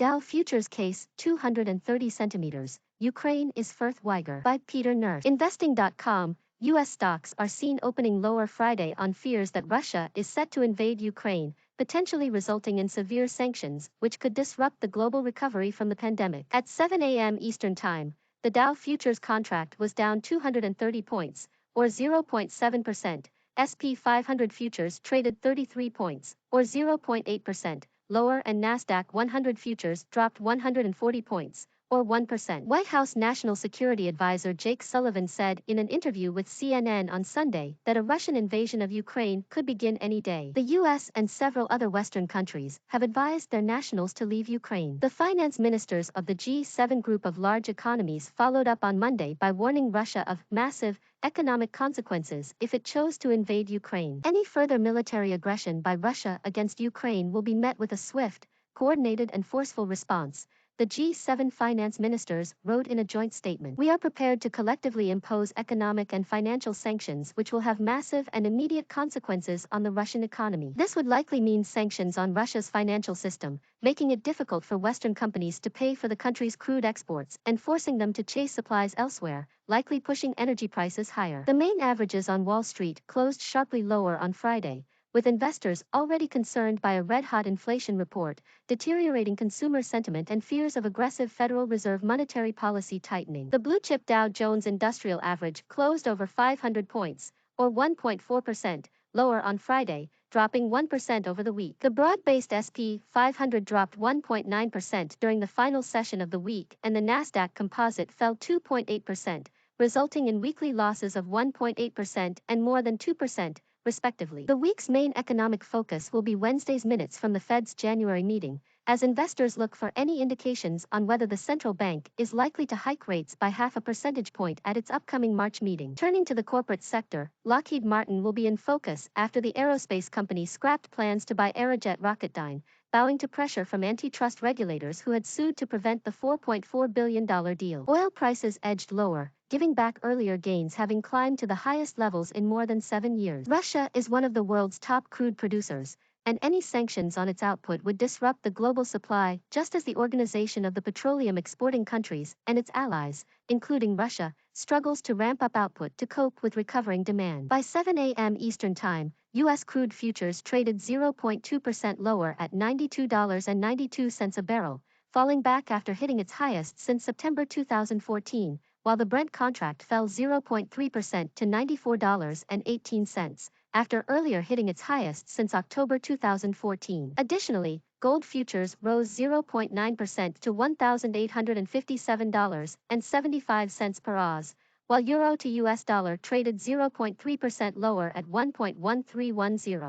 Dow Futures Case 230 centimeters. Ukraine is Firth Weiger by Peter Nurse. Investing.com. U.S. stocks are seen opening lower Friday on fears that Russia is set to invade Ukraine, potentially resulting in severe sanctions, which could disrupt the global recovery from the pandemic. At 7 a.m. Eastern Time, the Dow Futures contract was down 230 points, or 0.7%. S&P 500 futures traded 33 points, or 0.8%, lower, and Nasdaq 100 futures dropped 140 points, or 1%. White House National Security Advisor Jake Sullivan said in an interview with CNN on Sunday that a Russian invasion of Ukraine could begin any day. The U.S. and several other Western countries have advised their nationals to leave Ukraine. The finance ministers of the G7 group of large economies followed up on Monday by warning Russia of massive economic consequences if it chose to invade Ukraine. Any further military aggression by Russia against Ukraine will be met with a swift, coordinated and forceful response, the G7 finance ministers wrote in a joint statement. We are prepared to collectively impose economic and financial sanctions which will have massive and immediate consequences on the Russian economy. This would likely mean sanctions on Russia's financial system, making it difficult for Western companies to pay for the country's crude exports and forcing them to chase supplies elsewhere, likely pushing energy prices higher. The main averages on Wall Street closed sharply lower on Friday, with investors already concerned by a red-hot inflation report, deteriorating consumer sentiment and fears of aggressive Federal Reserve monetary policy tightening. The blue-chip Dow Jones Industrial Average closed over 500 points, or 1.4%, lower on Friday, dropping 1% over the week. The broad-based S&P 500 dropped 1.9% during the final session of the week, and the Nasdaq Composite fell 2.8%, resulting in weekly losses of 1.8% and more than 2%, respectively. The week's main economic focus will be Wednesday's minutes from the Fed's January meeting, as investors look for any indications on whether the central bank is likely to hike rates by half a percentage point at its upcoming March meeting. Turning to the corporate sector, Lockheed Martin will be in focus after the aerospace company scrapped plans to buy Aerojet Rocketdyne, bowing to pressure from antitrust regulators who had sued to prevent the $4.4 billion deal. Oil prices edged lower, giving back earlier gains, having climbed to the highest levels in more than 7 years. Russia is one of the world's top crude producers, and any sanctions on its output would disrupt the global supply, just as the Organization of the Petroleum Exporting Countries and its allies, including Russia, struggles to ramp up output to cope with recovering demand. By 7 a.m. Eastern Time, U.S. crude futures traded 0.2% lower at $92.92 a barrel, falling back after hitting its highest since September 2014, while the Brent contract fell 0.3% to $94.18, after earlier hitting its highest since October 2014. Additionally, gold futures rose 0.9% to $1,857.75 per oz, while euro to US dollar traded 0.3% lower at 1.1310.